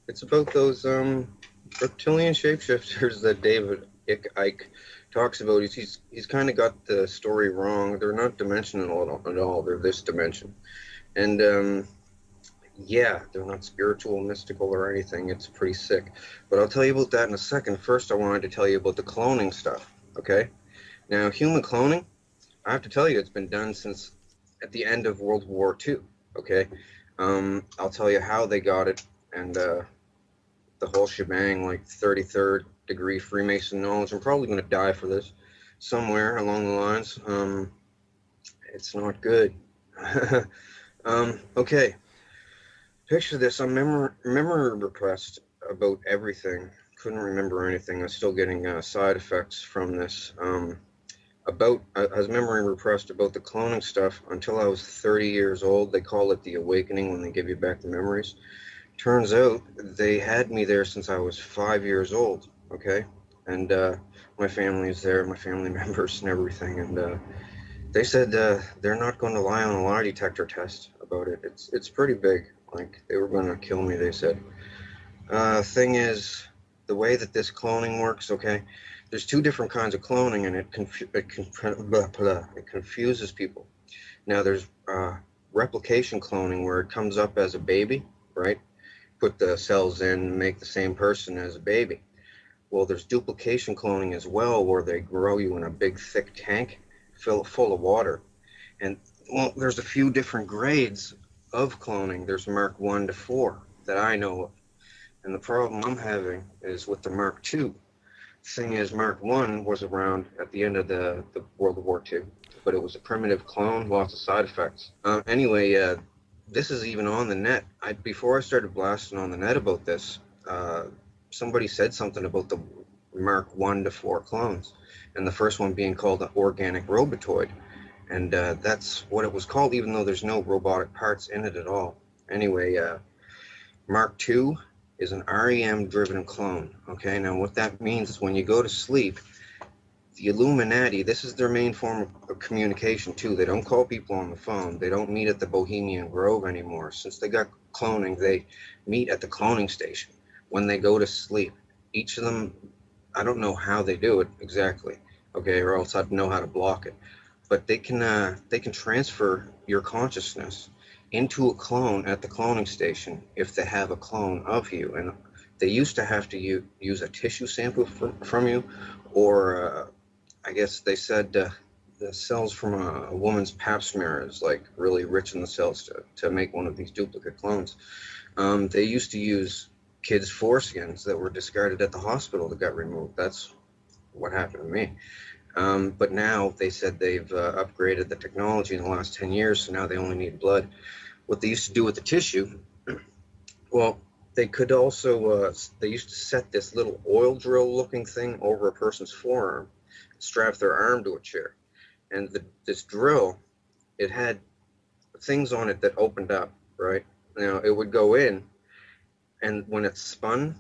It's about those reptilian shapeshifters that David Icke talks about. He's kind of got the story wrong. They're not dimensional at all. They're this dimension, and yeah, they're not spiritual, mystical, or anything. It's pretty sick. But I'll tell you about that in a second. First, I wanted to tell you about the cloning stuff. Okay, now human cloning. I have to tell you, it's been done since at the end of World War II. Okay, I'll tell you how they got it and the whole shebang, like 33rd degree Freemason knowledge. I'm probably going to die for this somewhere along the lines. It's not good. Okay, picture this. I'm memory repressed about everything. Couldn't remember anything. I'm still getting side effects from this. I was memory repressed about the cloning stuff until I was 30 years old. They call it the awakening when they give you back the memories. Turns out they had me there since I was 5 years old, okay? And my family is there, my family members and everything. And they said they're not going to lie on a lie detector test about it. It's pretty big. Like, they were going to kill me, they said. Thing is, the way that this cloning works, okay? There's two different kinds of cloning, and it confuses people. Now, there's replication cloning, where it comes up as a baby, right? Put the cells in, make the same person as a baby. Well, there's duplication cloning as well, where they grow you in a big, thick tank full of water. And, well, there's a few different grades of cloning. There's Mark 1 to 4 that I know of. And the problem I'm having is with the Mark 2. Thing is, Mark 1 was around at the end of the World War II, but it was a primitive clone, lots of side effects. Anyway, this is even on the net. Before I started blasting on the net about this, somebody said something about the Mark 1 to 4 clones, and the first one being called the organic robotoid. And that's what it was called, even though there's no robotic parts in it at all. Anyway, Mark 2 is an REM-driven clone. Okay, now what that means is when you go to sleep, the Illuminati, this is their main form of communication too. They don't call people on the phone. They don't meet at the Bohemian Grove anymore. Since they got cloning, they meet at the cloning station when they go to sleep. Each of them, I don't know how they do it exactly, okay, or else I'd know how to block it. But they can transfer your consciousness into a clone at the cloning station if they have a clone of you. And they used to have to use a tissue sample from you, or I guess they said the cells from a woman's pap smear is like really rich in the cells to make one of these duplicate clones. They used to use kids' foreskins that were discarded at the hospital that got removed. That's what happened to me. But now they said they've upgraded the technology in the last 10 years, so now they only need blood. What they used to do with the tissue, well, they could also, they used to set this little oil drill looking thing over a person's forearm, strap their arm to a chair. And this drill, it had things on it that opened up, right? Now, it would go in, and when it spun,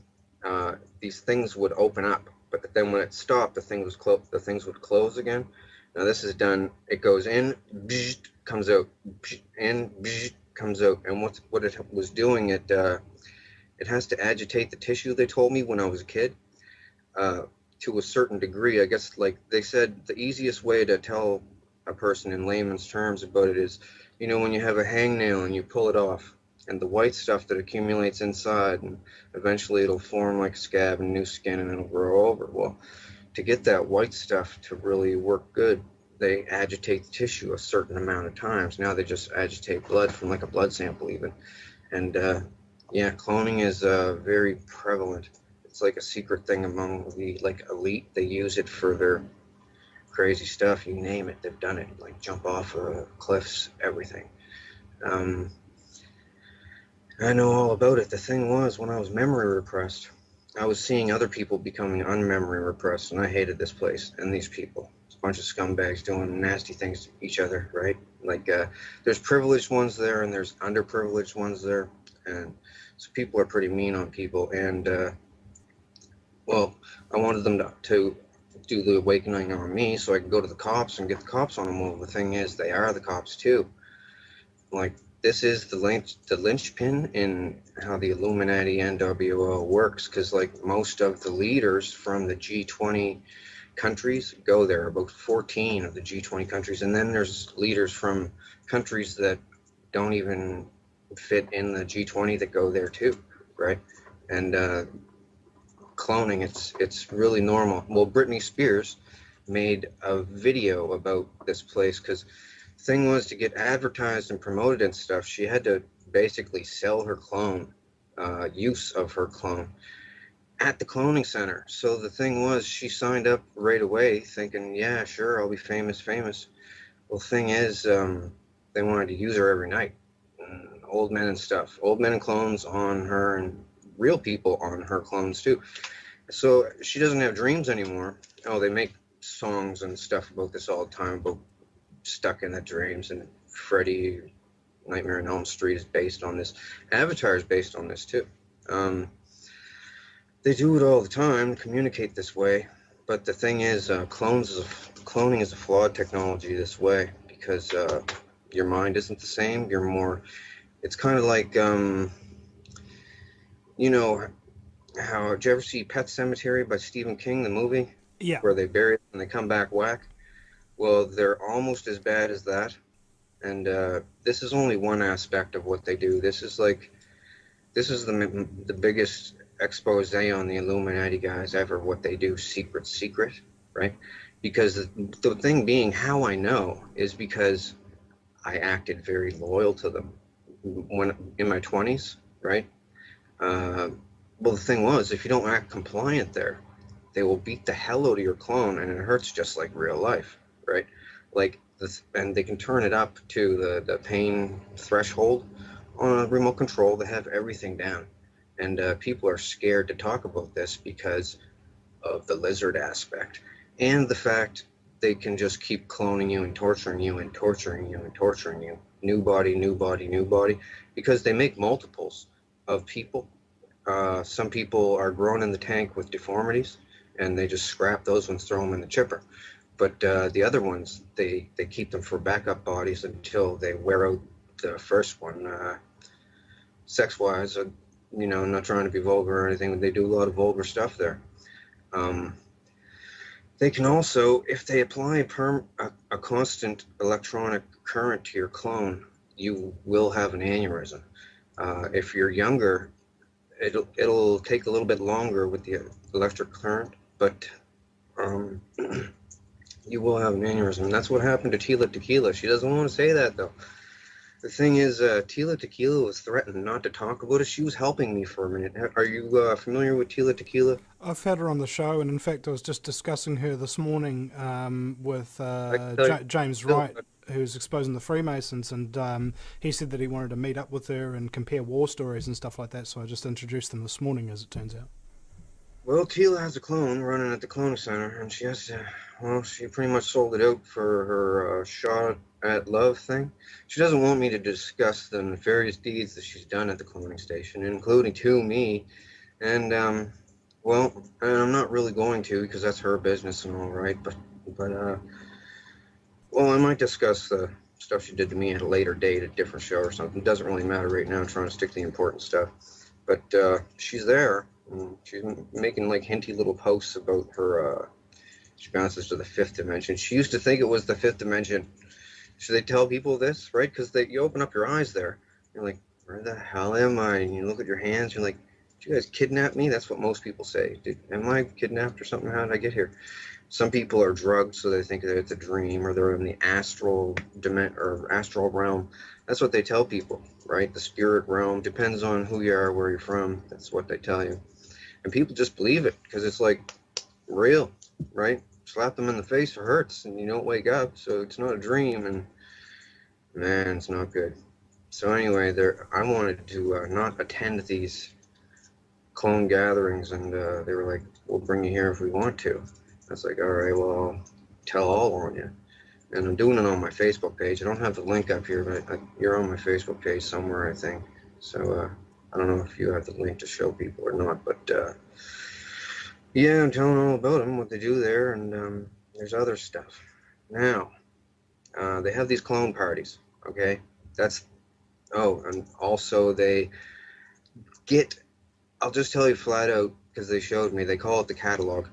these things would open up. But then when it stopped, the things would close again. Now this is done, it goes in, comes out, in, comes out. And what it was doing, it has to agitate the tissue, they told me when I was a kid, to a certain degree. I guess, like they said, the easiest way to tell a person in layman's terms about it is, you know, when you have a hangnail and you pull it off, and the white stuff that accumulates inside, and eventually it'll form like a scab and new skin, and it'll grow over. Well, to get that white stuff to really work good, they agitate the tissue a certain amount of times. Now they just agitate blood from like a blood sample even. And yeah, cloning is very prevalent. It's like a secret thing among the like elite. They use it for their crazy stuff. You name it, they've done it. Like jump off cliffs, everything. I know all about it. The thing was, when I was memory repressed, I was seeing other people becoming unmemory repressed, and I hated this place and these people. It's a bunch of scumbags doing nasty things to each other, right? Like, there's privileged ones there, and there's underprivileged ones there, and so people are pretty mean on people. And well, I wanted them to do the awakening on me, so I could go to the cops and get the cops on them. Well, the thing is, they are the cops too. Like, this is the linchpin in how the Illuminati NWO works, because like most of the leaders from the G20 countries go there, about 14 of the G20 countries, and then there's leaders from countries that don't even fit in the G20 that go there too, right? And cloning, it's really normal. Well, Britney Spears made a video about this place because thing was, to get advertised and promoted and stuff, she had to basically sell her clone, use of her clone at the cloning center. So the thing was, she signed up right away thinking, yeah, sure, I'll be famous, famous. Well, thing is, they wanted to use her every night. Old men and stuff, old men and clones on her, and real people on her clones too. So she doesn't have dreams anymore. Oh, they make songs and stuff about this all the time, about stuck in the dreams, and Freddy Nightmare on Elm Street is based on this. Avatar is based on this too. They do it all the time, communicate this way. But the thing is, cloning is a flawed technology this way, because your mind isn't the same. You're more. It's kind of like, you know, how, did you ever see Pet Cemetery by Stephen King, the movie, Yeah. where they bury it and they come back whack? Well, they're almost as bad as that. And this is only one aspect of what they do. This is the biggest expose on the Illuminati guys ever. What they do, secret, right? Because the thing being, how I know is because I acted very loyal to them when in my 20s, right? Uh, well, the thing was, if you don't act compliant there, they will beat the hell out of your clone, and it hurts just like real life, right? Like this, and they can turn it up to the pain threshold on a remote control. They have everything down, and people are scared to talk about this because of the lizard aspect and the fact they can just keep cloning you and torturing you and torturing you and torturing you. New body, new body, new body, because they make multiples of people. Some people are grown in the tank with deformities, and they just scrap those ones, throw them in the chipper. But the other ones, they keep them for backup bodies until they wear out the first one. Sex-wise, I'm not trying to be vulgar or anything, but they do a lot of vulgar stuff there. Um, they can also, if they apply a constant electronic current to your clone, you will have an aneurysm. If you're younger, it'll take a little bit longer with the electric current, but um, you will have an aneurysm. And that's what happened to Tila Tequila. She doesn't want to say that though. The thing is, Tila Tequila was threatened not to talk about it. She was helping me for a minute. Are you familiar with Tila Tequila? I've had her on the show, and in fact, I was just discussing her this morning with I can tell you. James Wright, who's exposing the Freemasons, and he said that he wanted to meet up with her and compare war stories and stuff like that. So I just introduced them this morning, as it turns out. Well, Tila has a clone running at the clone center, and she has to. Well, she pretty much sold it out for her shot at love thing. She doesn't want me to discuss the nefarious deeds that she's done at the cloning station, including to me. And well, and I'm not really going to, because that's her business and all right. But well, I might discuss the stuff she did to me at a later date, a different show or something. It doesn't really matter right now. I'm trying to stick to the important stuff. But she's there. And she's making like hinty little posts about her. She bounces to the fifth dimension. She used to think it was the fifth dimension. Should they tell people this, right? Because you open up your eyes there. You're like, where the hell am I? And you look at your hands. You're like, did you guys kidnap me? That's what most people say. Am I kidnapped or something? How did I get here? Some people are drugged, so they think that it's a dream, or they're in the astral realm. That's what they tell people, right? The spirit realm depends on who you are, where you're from. That's what they tell you, and people just believe it because it's like real, right? Slap them in the face, it hurts, and you don't wake up, so it's not a dream, and man, it's not good. So anyway, I wanted to not attend these clone gatherings, and they were like, "We'll bring you here if we want to." I was like, "All right, well, I'll tell all on you." And I'm doing it on my Facebook page. I don't have the link up here, but you're on my Facebook page somewhere, I think. So I don't know if you have the link to show people or not, but yeah, I'm telling all about them, what they do there, and there's other stuff. Now, they have these clone parties, okay? That's Oh, and also they get, I'll just tell you flat out, because they showed me, they call it the catalog.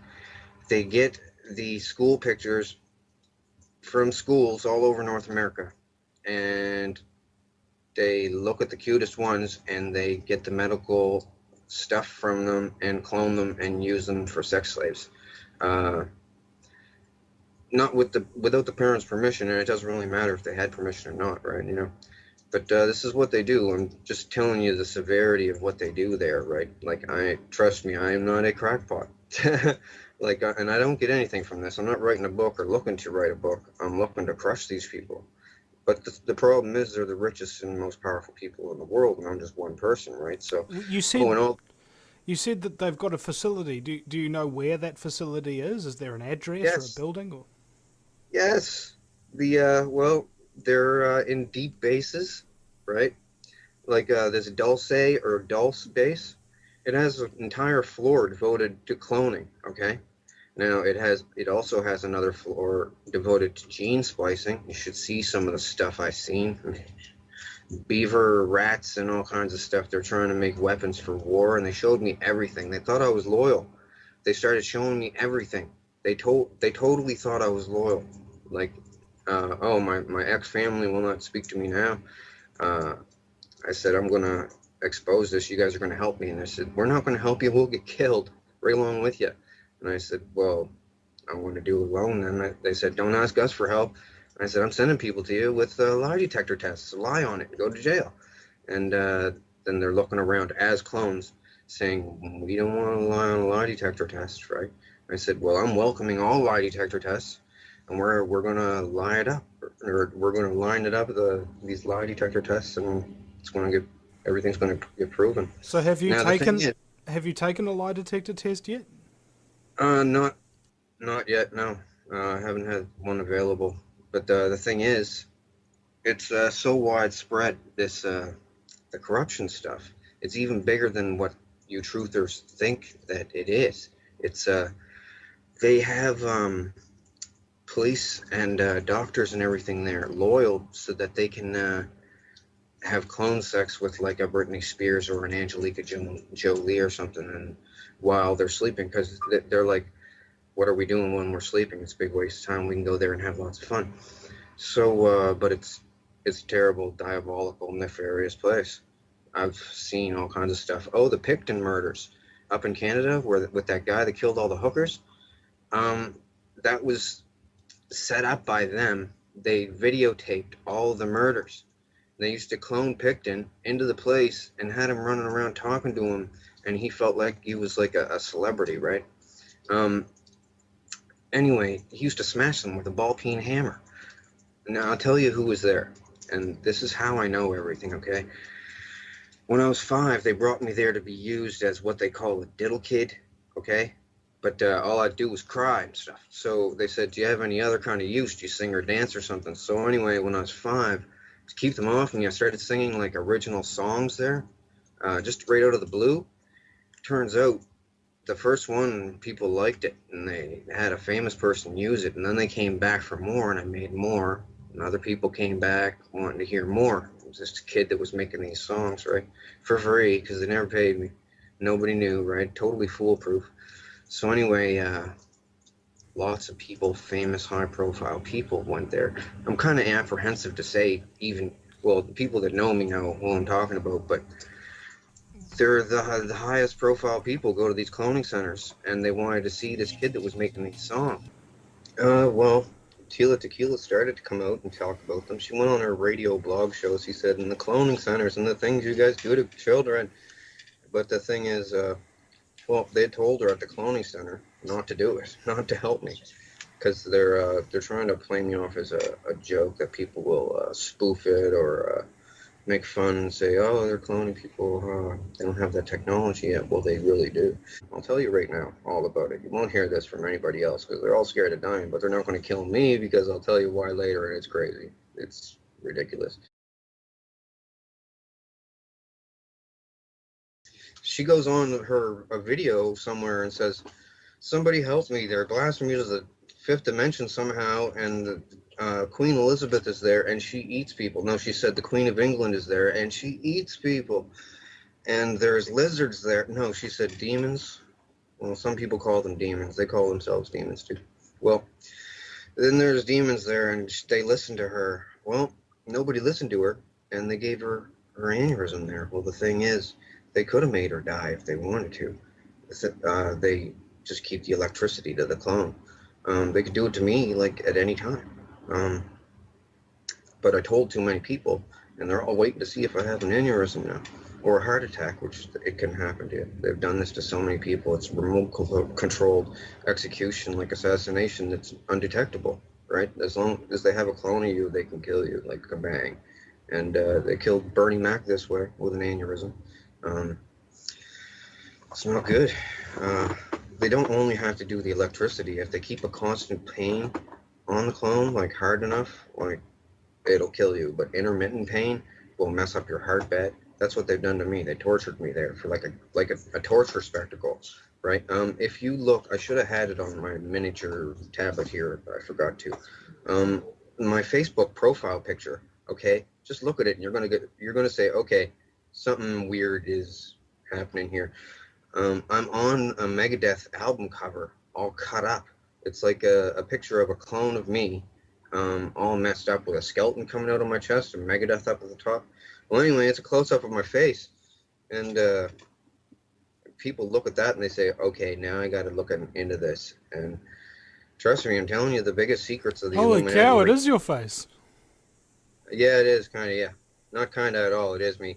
They get the school pictures from schools all over North America, and they look at the cutest ones and they get the medical stuff from them and clone them and use them for sex slaves. Uh, Not without the parents' permission, and it doesn't really matter if they had permission or not, right? But this is what they do. I'm just telling you the severity of what they do there, right? Like, I trust me, I am not a crackpot. Like, and I don't get anything from this. I'm not writing a book or looking to write a book. I'm looking to crush these people. But the problem is they're the richest and most powerful people in the world, and I'm just one person, right? So, You oh, said and all, you said that they've got a facility. Do you know where that facility is? Is there an address or a yes, building? Or yes. Well, they're in deep bases, right? Like this Dulce or Dulce base. It has an entire floor devoted to cloning. Okay. Now it also has another floor devoted to gene splicing. You should see some of the stuff I've seen. Beaver, rats, and all kinds of stuff. They're trying to make weapons for war, and they showed me everything. They thought I was loyal. They started showing me everything. They totally thought I was loyal. Like, oh, my ex family will not speak to me now. Uh, I said, I'm going to expose this. You guys are going to help me. And they said, we're not going to help you. We'll get killed right along with you. And I said, well, I'm going to do it alone. And they said, don't ask us for help. And I said, I'm sending people to you with lie detector tests. Lie on it and go to jail. And then they're looking around as clones saying, we don't want to lie on a lie detector test, right? I said, well, I'm welcoming all lie detector tests. And we're gonna line it up, or we're gonna line it up these lie detector tests, and it's gonna get everything's gonna get proven. so Now the thing is, have you taken a lie detector test yet? not yet. No, I haven't had one available. But the thing is, it's so widespread. The corruption stuff. It's even bigger than what you truthers think that it is. It's they have police and doctors and everything there loyal so that they can have clone sex with like a Britney Spears or an Angelica Jolie or something, and while they're sleeping, because they're like, what are we doing when we're sleeping? It's a big waste of time. We can go there and have lots of fun. So, but it's a terrible, diabolical, nefarious place. I've seen all kinds of stuff. Oh, the Picton murders up in Canada, where with that guy that killed all the hookers. Um, that was set up by them. They videotaped all the murders. They used to clone Picton into the place and had him running around talking to him, and he felt like he was like a celebrity, right? Um, anyway, he used to smash them with a ball peen hammer. Now I'll tell you who was there, and this is how I know everything. Okay, when I was 5, they brought me there to be used as what they call a diddle kid. Okay, but all I'd do was cry and stuff. So they said, "Do you have any other kind of use? Do you sing or dance or something?" So anyway, when I was 5, to keep them off me, I started singing like original songs there, just right out of the blue. Turns out the first one, people liked it, and they had a famous person use it, and then they came back for more, and I made more, and other people came back wanting to hear more. It was just a kid that was making these songs, right, for free, because they never paid me. Nobody knew, right? Totally foolproof. So anyway, lots of people, famous, high-profile people went there. I'm kind of apprehensive to say even, well, the people that know me know who I'm talking about, but they're the highest profile people go to these cloning centers, and they wanted to see this kid that was making these songs. Well, Tila Tequila started to come out and talk about them. She went on her radio blog shows. She said, "In the cloning centers and the things you guys do to children." But the thing is, well, they told her at the cloning center not to do it, not to help me, because they're trying to play me off as a joke that people will spoof it or make fun and say, oh, they're cloning people. They don't have that technology yet. Well, they really do. I'll tell you right now all about it. You won't hear this from anybody else because they're all scared of dying, but they're not going to kill me because I'll tell you why later, and it's crazy. It's ridiculous. She goes on her a video somewhere and says, somebody help me. They're blasting me to the fifth dimension somehow, and Queen Elizabeth is there and she eats people. No, she said the Queen of England is there and she eats people. And there's lizards there. No, she said demons. Well, some people call them demons. They call themselves demons too. Well, then there's demons there and they listen to her. Well, nobody listened to her and they gave her aneurysm there. Well, the thing is, they could have made her die if they wanted to. They just keep the electricity to the clone. They could do it to me like at any time. But I told too many people, and they're all waiting to see if I have an aneurysm now or a heart attack, which it can happen to you. They've done this to so many people. It's remote controlled execution, like assassination, that's undetectable, right? As long as they have a clone of you, they can kill you like a bang. And they killed Bernie Mac this way with an aneurysm. It's not good. They don't only have to do the electricity. If they keep a constant pain on the clone, like hard enough, like it'll kill you. But intermittent pain will mess up your heart bed. That's what they've done to me. They tortured me there for like a torture spectacle, right? If you look, I should have had it on my miniature tablet here. I forgot to. My Facebook profile picture. Okay, just look at it, and you're gonna say, okay, something weird is happening here. I'm on a Megadeth album cover, all cut up. It's like a picture of a clone of me, all messed up with a skeleton coming out of my chest and Megadeth up at the top. Well, anyway, it's a close-up of my face, and people look at that and they say, okay, now I got to look into this. And trust me, I'm telling you, the biggest secrets of the Holy Illuminati. cow! It is your face. Yeah, it is kind of, yeah. Not kind of at all. It is me.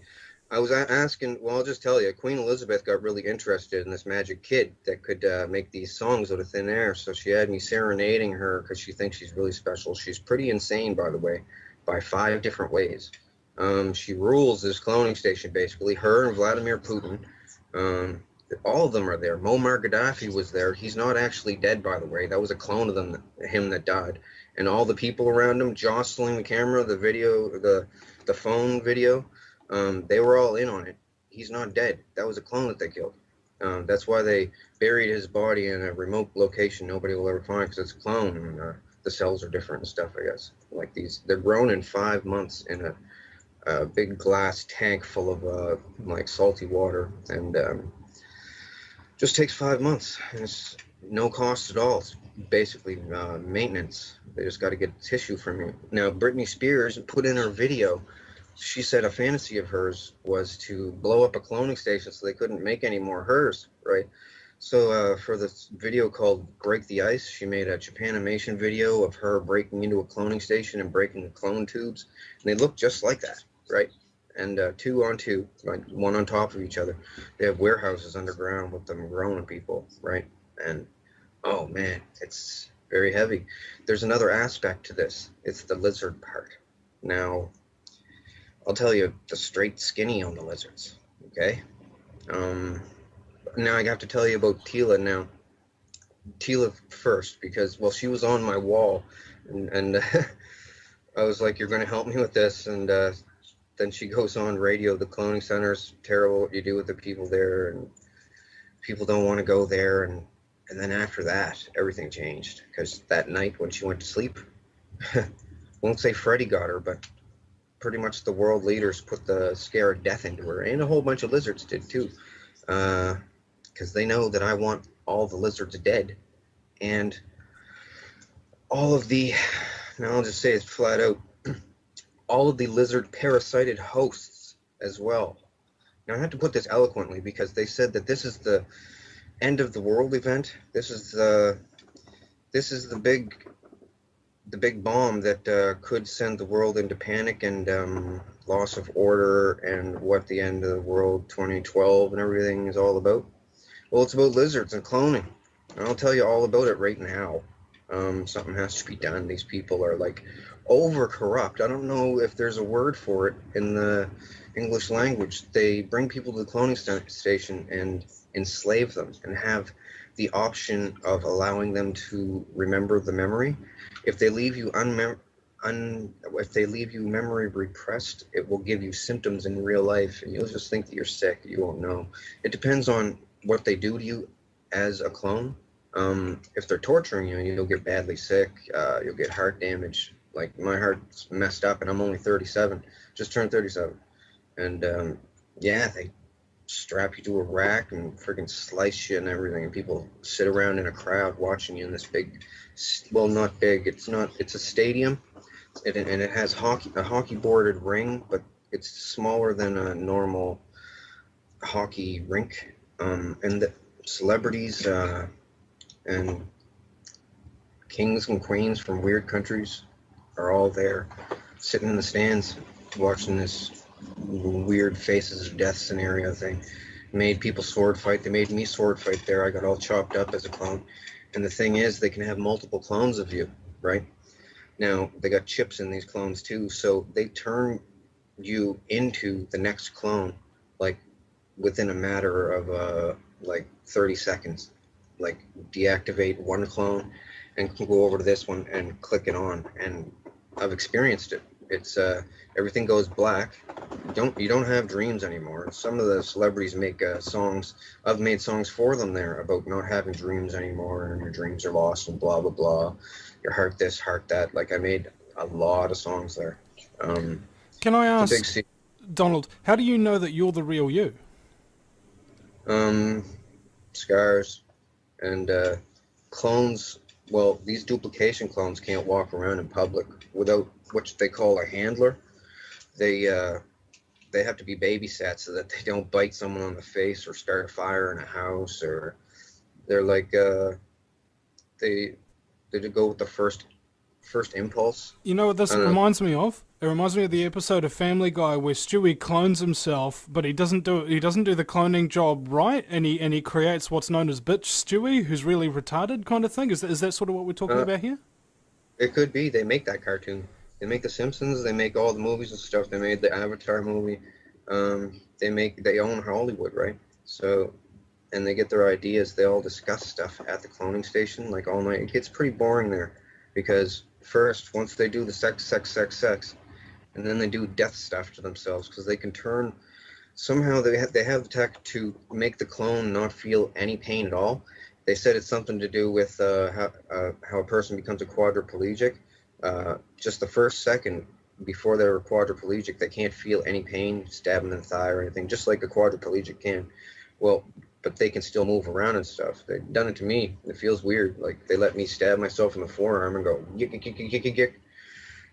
I was asking, well, I'll just tell you, Queen Elizabeth got really interested in this magic kid that could make these songs out of thin air. So she had me serenading her because she thinks she's really special. She's pretty insane, by the way, by 5 different ways. She rules this cloning station, basically. Her and Vladimir Putin. All of them are there. Muammar Gaddafi was there. He's not actually dead, by the way. That was a clone of him that died. And all the people around him jostling the camera, the video, the phone video, they were all in on it. He's not dead. That was a clone that they killed. That's why they buried his body in a remote location nobody will ever find, because it's a clone, and the cells are different and stuff, I guess. Like they're grown in 5 months in a big glass tank full of like salty water, and just takes 5 months. And it's no cost at all. It's basically maintenance. They just got to get tissue from you. Now, Britney Spears put in her video, she said a fantasy of hers was to blow up a cloning station so they couldn't make any more hers, right? So for this video called Break the Ice, she made a Japanimation video of her breaking into a cloning station and breaking the clone tubes. And they look just like that, right? And 2 on 2, like one on top of each other. They have warehouses underground with them growing people, right? And oh man, it's very heavy. There's another aspect to this. It's the lizard part. Now, I'll tell you the straight skinny on the lizards, okay? Now I have to tell you about Tila now. Tila first, because, well, she was on my wall, and I was like, you're going to help me with this, and then she goes on radio, the cloning center's terrible, what you do with the people there, and people don't want to go there, and then after that, everything changed, because that night when she went to sleep, won't say Freddy got her, but pretty much the world leaders put the scare of death into her, and a whole bunch of lizards did too, because they know that I want all the lizards dead, and all of the, now I'll just say it flat out, all of the lizard parasited hosts as well. Now I have to put this eloquently, because they said that this is the end of the world event. This is the big bomb that could send the world into panic and loss of order, and what the end of the world 2012 and everything is all about. Well, it's about lizards and cloning. And I'll tell you all about it right now. Something has to be done. These people are like over corrupt. I don't know if there's a word for it in the English language. They bring people to the cloning station and enslave them and have the option of allowing them to remember the memory. If they leave you if they leave you memory repressed, it will give you symptoms in real life, and you'll just think that you're sick. You won't know. It depends on what they do to you as a clone. If they're torturing you, you'll get badly sick. You'll get heart damage. Like my heart's messed up, and I'm only 37, just turned 37, and yeah, they strap you to a rack and freaking slice you and everything, and people sit around in a crowd watching you in this big, well, not big, it's not, it's a stadium, and it has a hockey boarded ring, but it's smaller than a normal hockey rink, and the celebrities and kings and queens from weird countries are all there, sitting in the stands, watching this weird faces of death scenario thing. Made people sword fight. They made me sword fight there. I got all chopped up as a clone. And the thing is, they can have multiple clones of you, right? Now, they got chips in these clones too, so they turn you into the next clone, like within a matter of like 30 seconds. Like deactivate one clone and go over to this one and click it on. And I've experienced it. It's everything goes black. You don't have dreams anymore. Some of the celebrities make songs. I've made songs for them there about not having dreams anymore, and your dreams are lost, and blah blah blah. Your heart this, heart that. Like I made a lot of songs there. Um, Can I it's a big ask, secret. Donald, how do you know that you're the real you? Um, Scars and clones. Well, these duplication clones can't walk around in public without what they call a handler. They they have to be babysat so that they don't bite someone on the face or start a fire in a house, or they're like they they go with the first impulse. You know what I this don't know. reminds me of? It reminds me of the episode of Family Guy where Stewie clones himself, but he doesn't do the cloning job right, and he creates what's known as bitch Stewie, who's really retarded kind of thing. Is that sort of what we're talking Uh, about here? it could be they make that cartoon. They make The Simpsons. They make all the movies and stuff. They made the Avatar movie. They own Hollywood, right? So and they get their ideas. They all discuss stuff at the cloning station like all night. It gets pretty boring there because first, once they do the sex, and then they do death stuff to themselves because they can turn. Somehow they have the tech to make the clone not feel any pain at all. They said it's something to do with how a person becomes a quadriplegic. Just the first second before they're quadriplegic, they can't feel any pain stabbing in the thigh or anything, just like a quadriplegic can. Well, but they can still move around and stuff. They've done it to me. It feels weird. Like they let me stab myself in the forearm and go yick, yick, yick, yick, yick, yick,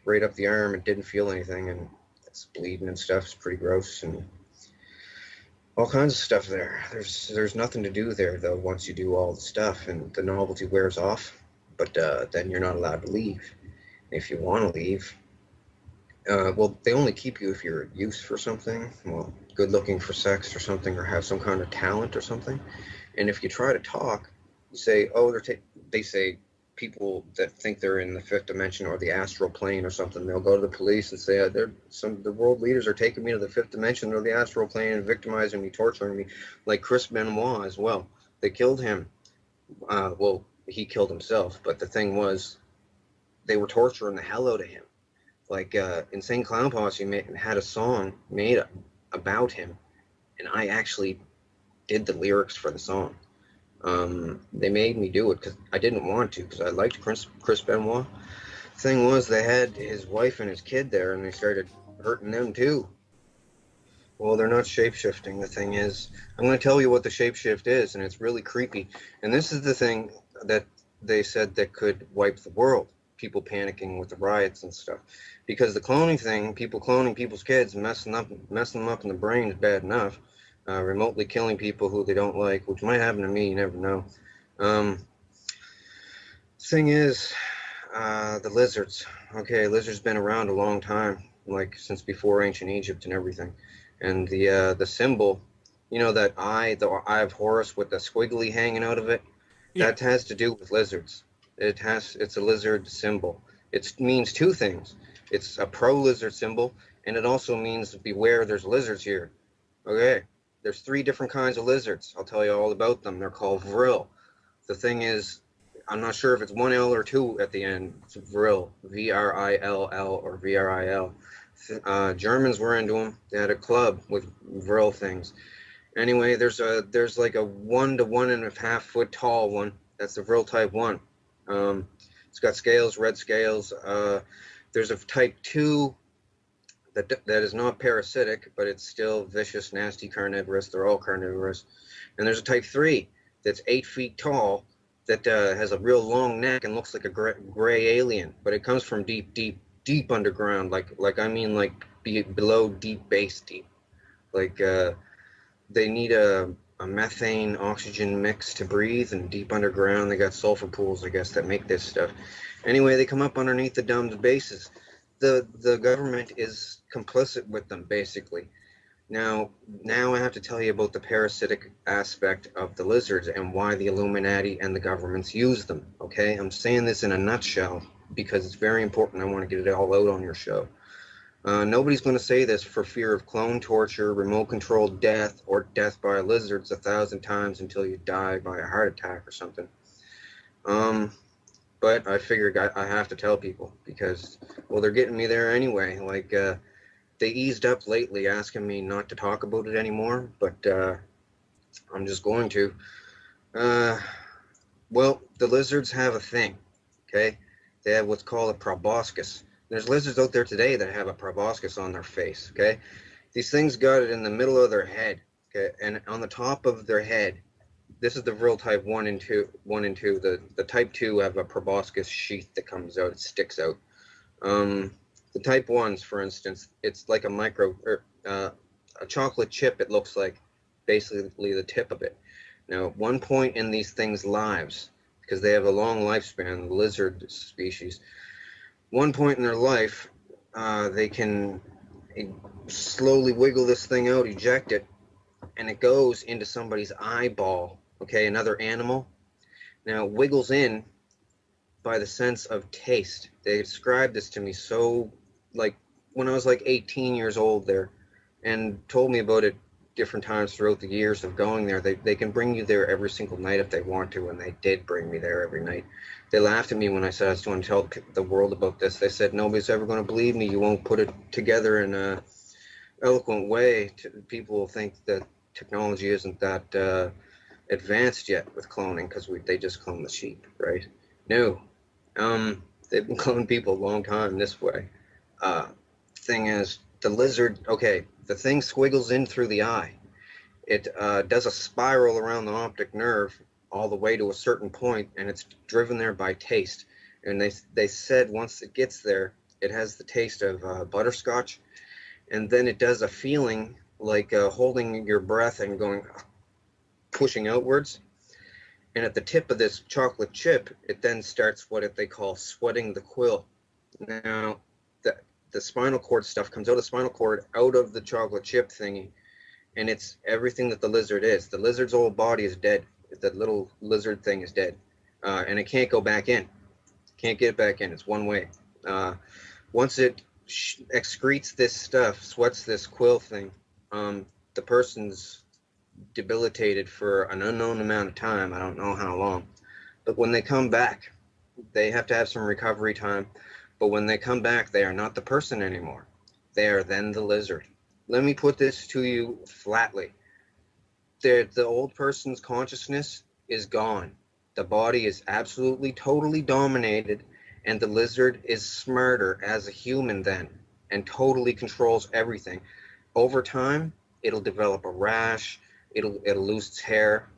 right up the arm and didn't feel anything, and it's bleeding and stuff. It's pretty gross and all kinds of stuff there. There's nothing to do there though once you do all the stuff and the novelty wears off. But then you're not allowed to leave. If you want to leave, well, they only keep you if you're a use for something. Well, good looking for sex or something, or have some kind of talent or something. And if you try to talk, you say, oh, they say people that think they're in the fifth dimension or the astral plane or something. They'll go to the police and say, the world leaders are taking me to the fifth dimension or the astral plane and victimizing me, torturing me, like Chris Benoit as well. They killed him. Well, he killed himself, but the thing was, they were torturing the hell out of him. Like Insane Clown Posse had a song made about him, and I actually did the lyrics for the song. They made me do it because I didn't want to, because I liked Chris Benoit. Thing was, they had his wife and his kid there, and they started hurting them too. Well, they're not shapeshifting. The thing is, I'm going to tell you what the shapeshift is, and it's really creepy. And this is the thing that they said that could wipe the world. People panicking with the riots and stuff, because the cloning thing, people cloning people's kids, messing them up in the brain is bad enough. Remotely killing people who they don't like, which might happen to me. You never know. Um, Thing is, the lizards. Okay, lizards been around a long time, like since before ancient Egypt and everything. And the symbol, that the eye of Horus with the squiggly hanging out of it, Yeah. that has to do with lizards. It's a lizard symbol. It means two things. It's a pro lizard symbol, and it also means beware, there's lizards here. Okay, there's three different kinds of lizards. I'll tell you all about them. They're called vril. The thing is, I'm not sure if it's one L or two at the end. It's vril, VRILL or VRIL. Germans were into them. They had a club with vril things. Anyway, there's like a 1 to 1.5 foot tall one. That's the vril type 1. It's got scales, red scales. There's a type 2 that is not parasitic, but it's still vicious, nasty, carnivorous. They're all carnivorous. And there's a type 3 that's 8 feet tall that has a real long neck and looks like a gray alien, but it comes from deep, deep, deep underground. Like below deep base deep. Like they need a methane oxygen mix to breathe, and deep underground they got sulfur pools, I guess, that make this stuff. Anyway, they come up underneath the domed bases. The government is complicit with them, basically. Now I have to tell you about the parasitic aspect of the lizards and why the Illuminati and the governments use them. Okay, I'm saying this in a nutshell because it's very important. I want to get it all out on your show. Nobody's going to say this for fear of clone torture, remote controlled death, or death by lizards 1,000 times until you die by a heart attack or something. But I figured I have to tell people because, well, they're getting me there anyway. Like, they eased up lately asking me not to talk about it anymore, but I'm just going to. Well, the lizards have a thing, okay? They have what's called a proboscis. There's lizards out there today that have a proboscis on their face, okay? These things got it in the middle of their head, okay? And on the top of their head, this is the real type 1 and 2. The type 2 have a proboscis sheath that comes out, it sticks out. The type 1s, for instance, it's like a chocolate chip, it looks like, basically the tip of it. Now, at one point in these things' lives, because they have a long lifespan, the lizard species, one point in their life, they can slowly wiggle this thing out, eject it, and it goes into somebody's eyeball, okay, another animal. Now, it wiggles in by the sense of taste. They described this to me so, like, when I was like 18 years old there, and told me about it different times throughout the years of going there. They can bring you there every single night if they want to, and they did bring me there every night. They laughed at me when I said I was going to tell the world about this. They said, nobody's ever going to believe me. You won't put it together in a eloquent way. People will think that technology isn't that advanced yet with cloning because they just clone the sheep, right? No. They've been cloning people a long time this way. Thing is, the lizard, okay, the thing squiggles in through the eye. It does a spiral around the optic nerve all the way to a certain point, and it's driven there by taste. And they said once it gets there, it has the taste of butterscotch, and then it does a feeling like holding your breath and pushing outwards. And at the tip of this chocolate chip, it then starts what they call sweating the quill. Now, the spinal cord stuff comes out of the spinal cord, out of the chocolate chip thingy, and it's everything that the lizard is. The lizard's whole body is dead. The little lizard thing is dead, and it can't go back in. Can't get back in. It's one way. Once it excretes this stuff, sweats this quill thing, the person's debilitated for an unknown amount of time. I don't know how long. But when they come back, they have to have some recovery time. But when they come back, they are not the person anymore. They are then the lizard. Let me put this to you flatly. The old person's consciousness is gone. The body is absolutely, totally dominated, and the lizard is smarter as a human then, and totally controls everything. Over time, it'll develop a rash, it'll lose its hair.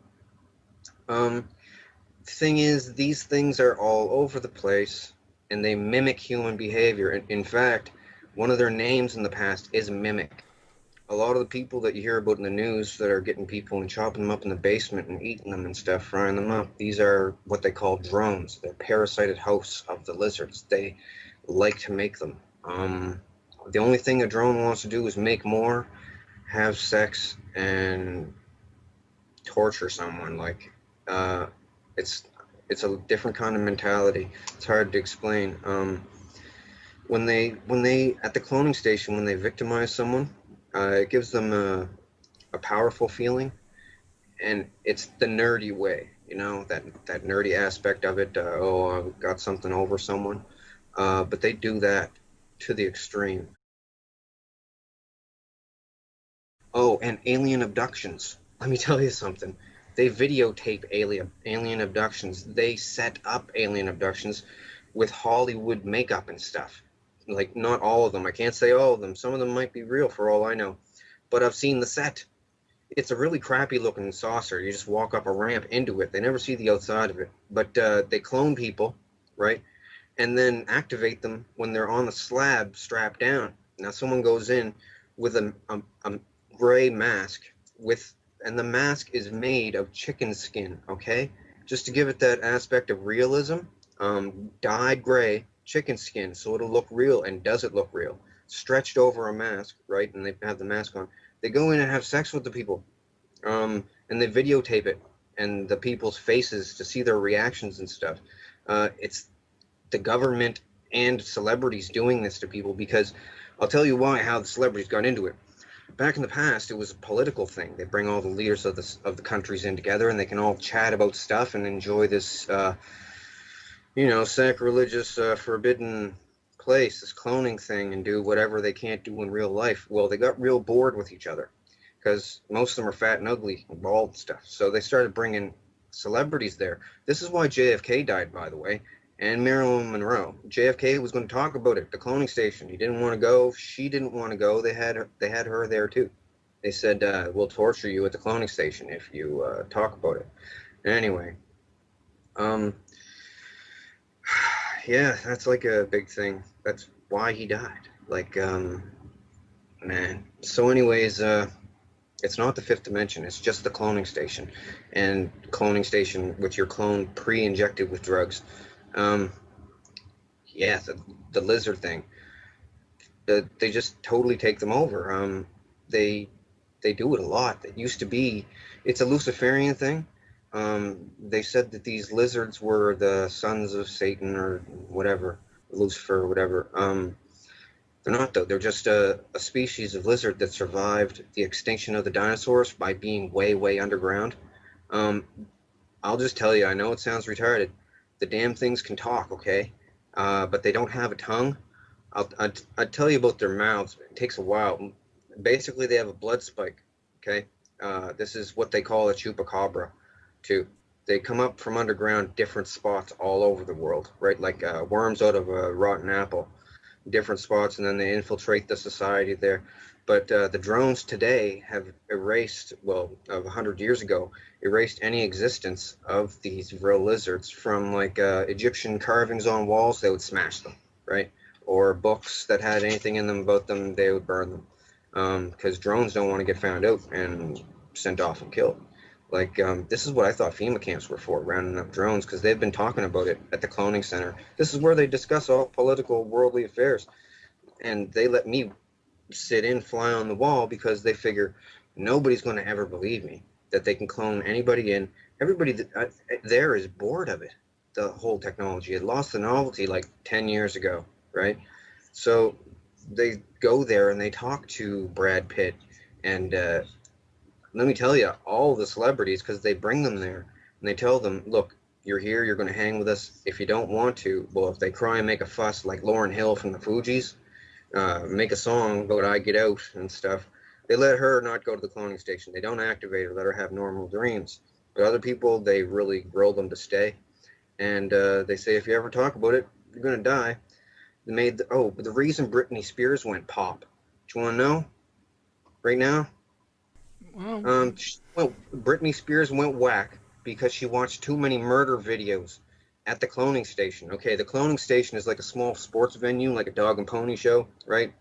Thing is, these things are all over the place, and they mimic human behavior. In fact, one of their names in the past is Mimic. A lot of the people that you hear about in the news that are getting people and chopping them up in the basement and eating them and stuff, frying them up, these are what they call drones. They're parasited hosts of the lizards. They like to make them. The only thing a drone wants to do is make more, have sex, and torture someone. Like, it's a different kind of mentality. It's hard to explain. When they at the cloning station, when they victimize someone, it gives them a powerful feeling, and it's the nerdy way, that nerdy aspect of it. I've got something over someone, but they do that to the extreme. Oh, and alien abductions. Let me tell you something. They videotape alien abductions. They set up alien abductions with Hollywood makeup and stuff. like not all of them. I can't say all of them. Some of them might be real for all I know, but I've seen the set. It's a really crappy looking saucer. You just walk up a ramp into it. They never see the outside of it, but they clone people, right? And then activate them when they're on the slab strapped down. Now someone goes in with a gray mask with, and the mask is made of chicken skin, okay? Just to give it that aspect of realism, dyed gray chicken skin, so it'll look real. And does it look real? Stretched over a mask, right? And they have the mask on. They go in and have sex with the people, and they videotape it and the people's faces to see their reactions and stuff. It's the government and celebrities doing this to people, because I'll tell you why, how the celebrities got into it. Back in the past, it was a political thing. They bring all the leaders of the countries in together, and they can all chat about stuff and enjoy this, sacrilegious, forbidden place, this cloning thing, and do whatever they can't do in real life. Well, they got real bored with each other because most of them are fat and ugly and bald and stuff. So they started bringing celebrities there. This is why JFK died, by the way, and Marilyn Monroe. JFK was going to talk about it, the cloning station. He didn't want to go. She didn't want to go. They had her there too. They said, we'll torture you at the cloning station if you talk about it. Anyway, yeah, that's like a big thing. That's why he died. Like, man. So anyways, it's not the fifth dimension. It's just the cloning station, and cloning station with your clone pre-injected with drugs. Yeah, the lizard thing. They just totally take them over. They do it a lot. It used to be, it's a Luciferian thing. They said that these lizards were the sons of Satan or whatever, Lucifer or whatever. They're not, though. They're just a species of lizard that survived the extinction of the dinosaurs by being way, way underground. I'll just tell you, I know it sounds retarded. The damn things can talk, okay? But they don't have a tongue. I'll tell you about their mouths. It takes a while. Basically, they have a blood spike, okay? This is what they call a chupacabra, too. They come up from underground different spots all over the world, right? Like worms out of a rotten apple, different spots, and then they infiltrate the society there. But the drones today have erased, well, of 100 years ago, erased any existence of these real lizards from, like, Egyptian carvings on walls. They would smash them, right? Or books that had anything in them about them, they would burn them, because drones don't want to get found out and sent off and killed. Like, this is what I thought FEMA camps were for, rounding up drones, because they've been talking about it at the cloning center. This is where they discuss all political, worldly affairs. And they let me sit in, fly on the wall, because they figure nobody's going to ever believe me that they can clone anybody in. Everybody there is bored of it, the whole technology. It lost the novelty like 10 years ago, right? So they go there and they talk to Brad Pitt and let me tell you, all the celebrities, because they bring them there and they tell them, look, you're here, you're going to hang with us. If you don't want to, well, if they cry and make a fuss like Lauryn Hill from the Fugees, make a song about I Get Out and stuff, they let her not go to the cloning station. They don't activate her, let her have normal dreams. But other people, they really grill them to stay. And they say, if you ever talk about it, you're going to die. They made the reason Britney Spears went pop. Do you want to know? Right now? Well, Well, Britney Spears went whack because she watched too many murder videos at the cloning station. Okay, the cloning station is like a small sports venue, like a dog and pony show, right?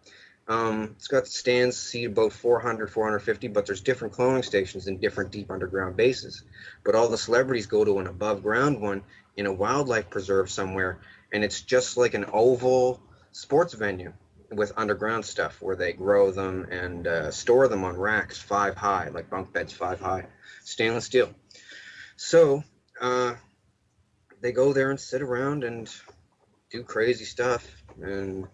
It's got stands, seat about 400, 450, but there's different cloning stations in different deep underground bases. But all the celebrities go to an above ground one in a wildlife preserve somewhere, and it's just like an oval sports venue with underground stuff where they grow them and store them on racks 5 high, like bunk beds 5 high, stainless steel. So they go there and sit around and do crazy stuff, and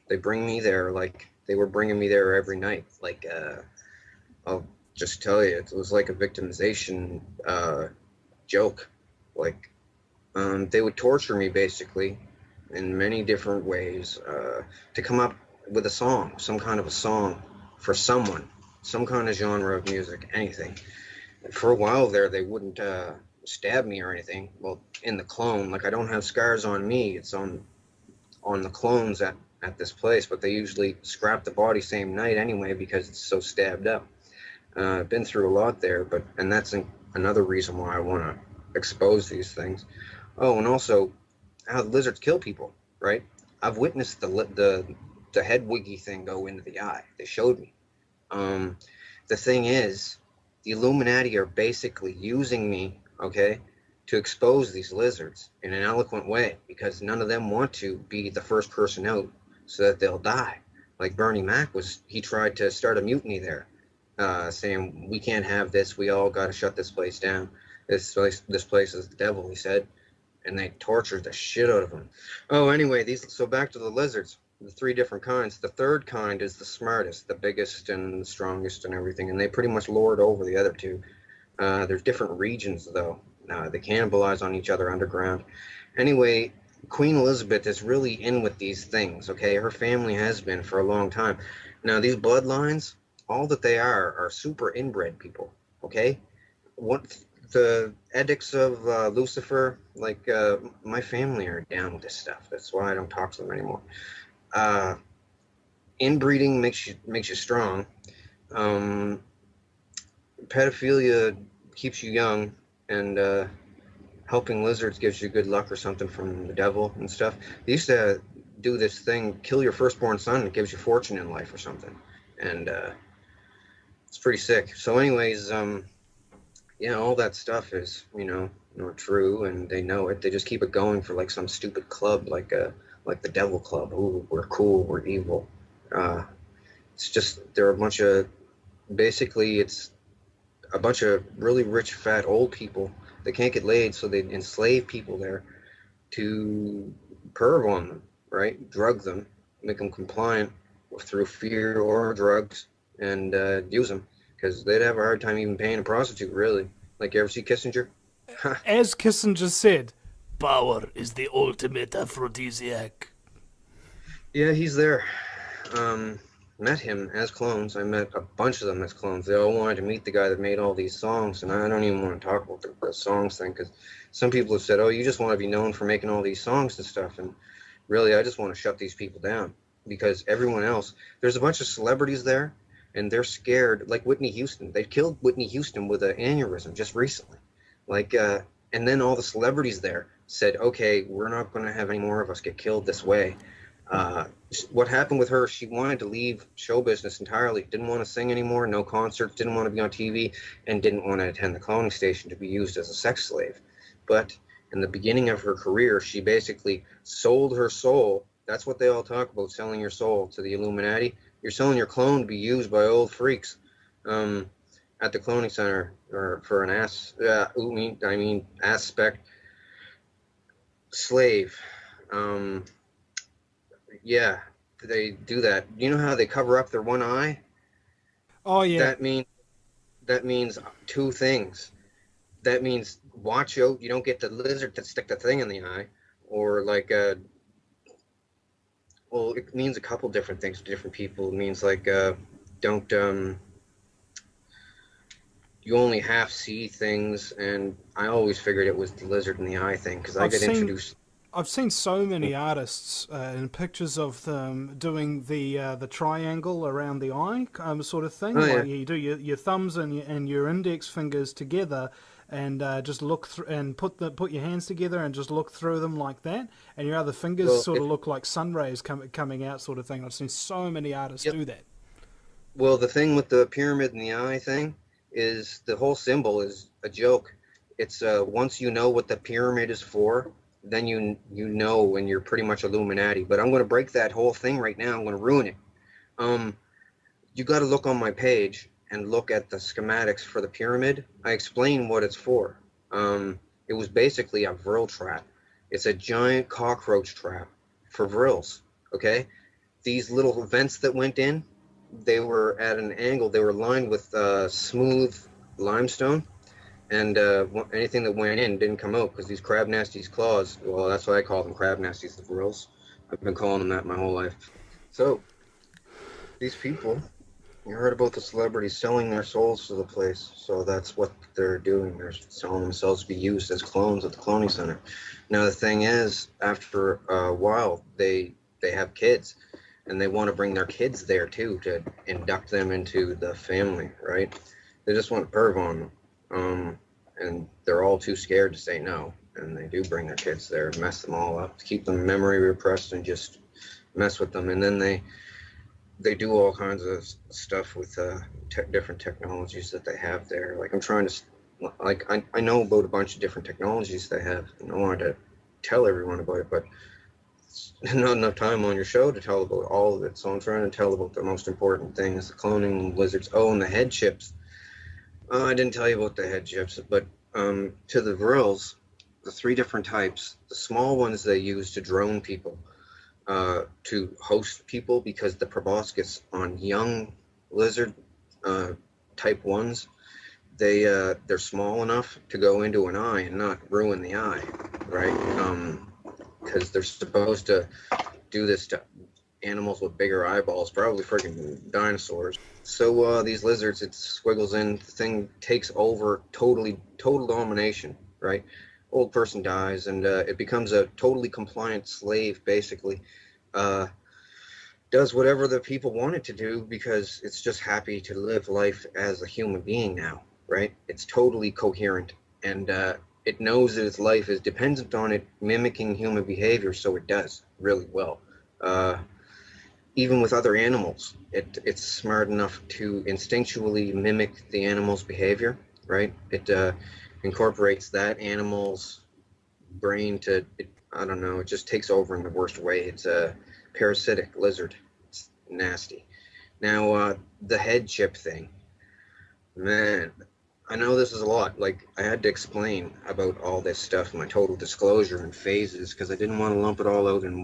they bring me there like they were bringing me there every night. Like, I'll just tell you, it was like a victimization joke. Like, they would torture me basically in many different ways to come up with a song, some kind of a song for someone, some kind of genre of music, anything. And for a while there, they wouldn't stab me or anything. Well, in the clone, like I don't have scars on me. It's on the clones that at this place, but they usually scrap the body same night anyway because it's so stabbed up. I've been through a lot there, and that's another reason why I want to expose these things. Oh, and also how the lizards kill people, right? I've witnessed the head wiggy thing go into the eye. They showed me. Um, the thing is, the Illuminati are basically using me, okay, to expose these lizards in an eloquent way because none of them want to be the first person out so that they'll die. Like Bernie Mac he tried to start a mutiny there, saying we can't have this. We all got to shut this place down. This place is the devil, he said, and they tortured the shit out of him. Oh, anyway, so back to the lizards, the three different kinds. The third kind is the smartest, the biggest and the strongest and everything, and they pretty much lord over the other two. There's different regions though. They cannibalize on each other underground. Anyway, Queen Elizabeth is really in with these things, okay? Her family has been for a long time. Now, these bloodlines, all that they are super inbred people, okay? What the edicts of Lucifer, like my family are down with this stuff. That's why I don't talk to them anymore. Inbreeding makes you strong. Pedophilia keeps you young, and helping lizards gives you good luck or something from the devil and stuff. They used to do this thing, kill your firstborn son, it gives you fortune in life or something, and it's pretty sick. So anyways, yeah, all that stuff is, not true, and they know it. They just keep it going for like some stupid club, like the Devil Club. Ooh, we're cool, we're evil. It's just they're a bunch of, basically, it's a bunch of really rich, fat, old people. They can't get laid, so they enslave people there to perv on them, right? Drug them, make them compliant through fear or drugs, and use them. Because they'd have a hard time even paying a prostitute, really. Like, you ever see Kissinger? As Kissinger said, power is the ultimate aphrodisiac. Yeah, he's there. Met him as clones. I met a bunch of them as clones. They all wanted to meet the guy that made all these songs, and I don't even want to talk about the songs thing, because some people have said, oh, you just want to be known for making all these songs and stuff, and really, I just want to shut these people down, because everyone else, there's a bunch of celebrities there, and they're scared, like Whitney Houston. They killed Whitney Houston with an aneurysm just recently. And then all the celebrities there said, okay, we're not going to have any more of us get killed this way. What happened with her, she wanted to leave show business entirely, didn't want to sing anymore, no concerts, didn't want to be on TV, and didn't want to attend the cloning station to be used as a sex slave. But in the beginning of her career, she basically sold her soul. That's what they all talk about, selling your soul to the Illuminati. You're selling your clone to be used by old freaks at the cloning center, or for an aspect slave. Yeah, they do that. You know how they cover up their one eye? Oh yeah. That means two things. That means watch out, you don't get the lizard to stick the thing in the eye, or well, it means a couple different things to different people. It means don't you only half see things, and I always figured it was the lizard in the eye thing because I I've get seen introduced. I've seen so many artists in pictures of them doing the triangle around the eye sort of thing. Oh yeah, Like you do your thumbs and your index fingers together, and just look through and put your hands together and just look through them like that, and your other fingers well, sort of look like sun rays coming out, sort of thing. I've seen so many artists yep. do that. Well, the thing with the pyramid in the eye thing is the whole symbol is a joke. It's once you know what the pyramid is for, then you know when you're pretty much Illuminati. But I'm going to break that whole thing right now. I'm going to ruin it. You got to look on my page and look at the schematics for the pyramid. I explain what it's for. It was basically a vril trap. It's a giant cockroach trap for vrils. Okay, these little vents that went in, they were at an angle. They were lined with smooth limestone, and anything that went in didn't come out because these crab nasties claws. Well, that's why I call them crab nasties, the vrils. I've been calling them that my whole life. So these people, you heard about the celebrities selling their souls to the place. So that's what they're doing. They're selling themselves to be used as clones at the cloning center. Now the thing is, after a while, they have kids. and they want to bring their kids there too to induct them into the family, right? They just want to perv on them, and they're all too scared to say no, and they do bring their kids there, mess them all up, keep them memory repressed, and just mess with them, and then they do all kinds of stuff with different technologies that they have there. Like I'm trying to, like I know about a bunch of different technologies they have, and I wanted to tell everyone about it, but not enough time on your show to tell about all of it. So I'm trying to tell about the most important things: the cloning lizards. Oh, and the head chips. I didn't tell you about the head chips, but to the Vrills, the three different types. The small ones they use to drone people, to host people, because the proboscis on young lizard type ones, they're small enough to go into an eye and not ruin the eye, right? Because they're supposed to do this to animals with bigger eyeballs, probably freaking dinosaurs. So these lizards, it squiggles in, the thing takes over, total domination, right? Old person dies, and it becomes a totally compliant slave, basically. Uh, does whatever the people want it to do because it's just happy to live life as a human being now, right? It's totally coherent, and it knows that its life is dependent on it mimicking human behavior, so it does really well. Uh, Even with other animals, it's smart enough to instinctually mimic the animal's behavior, right? It incorporates that animal's brain to, I don't know, it just takes over in the worst way. It's a parasitic lizard. It's nasty. Now, the head chip thing, man, I know this is a lot. Like, I had to explain about all this stuff, my total disclosure and phases, because I didn't want to lump it all out in